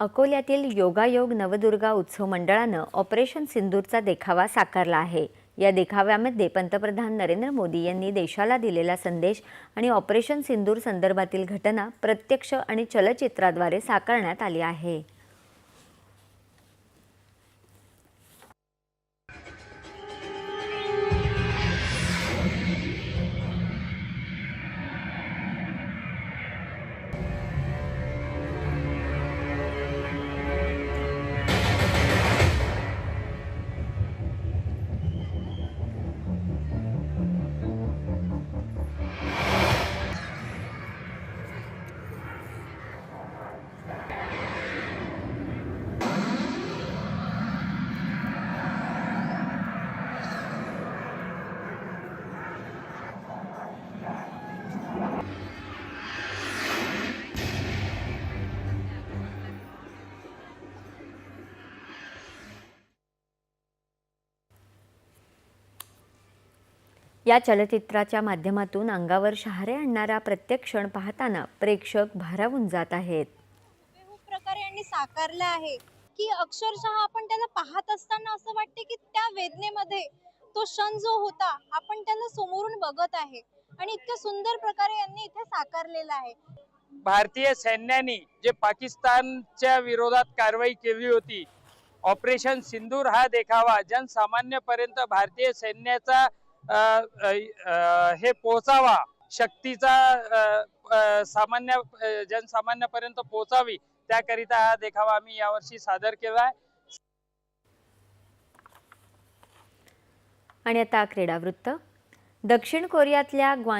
अकोल्यातील योगायोग नवदुर्गा उत्सव मंडळानं ऑपरेशन सिंदूरचा देखावा साकारला आहे। या देखाव्यामध्ये पंतप्रधान नरेंद्र मोदी यांनी देशाला दिलेला संदेश आणि ऑपरेशन सिंदूर संदर्भातील घटना प्रत्यक्ष आणि चलचित्राद्वारे साकारण्यात आली आहे। या चलचित्राच्या माध्यमातून अंगावर शहारे आणणारा प्रत्येक क्षण पाहताना प्रेक्षक भारावून जात आहेत। हुबेहूब प्रकारे यांनी साकारलं आहे की अक्षरशः आपण त्याला पाहत असताना असं वाटते की त्या वेदनेमध्ये तो क्षण जो होता आपण त्याला समोरून बघत आहे आणि इतक्या सुंदर प्रकारे यांनी इथे साकारलेला आहे। भारतीय सैन्याने जे पाकिस्तानच्या विरोधात कारवाई केली होती, ऑपरेशन सिंदूर हा देखावा जनसामान्यपर्यंत भारतीय सैन्याचा हे पोहोचावा, शक्तीचा जनसामान्यपर्यंत पोहोचावी, त्याकरिता हा देखावा आम्ही यावर्षी सादर केलाय। आणि आता क्रीडा वृत्त। दक्षिण कोरियातल्या ग्वांज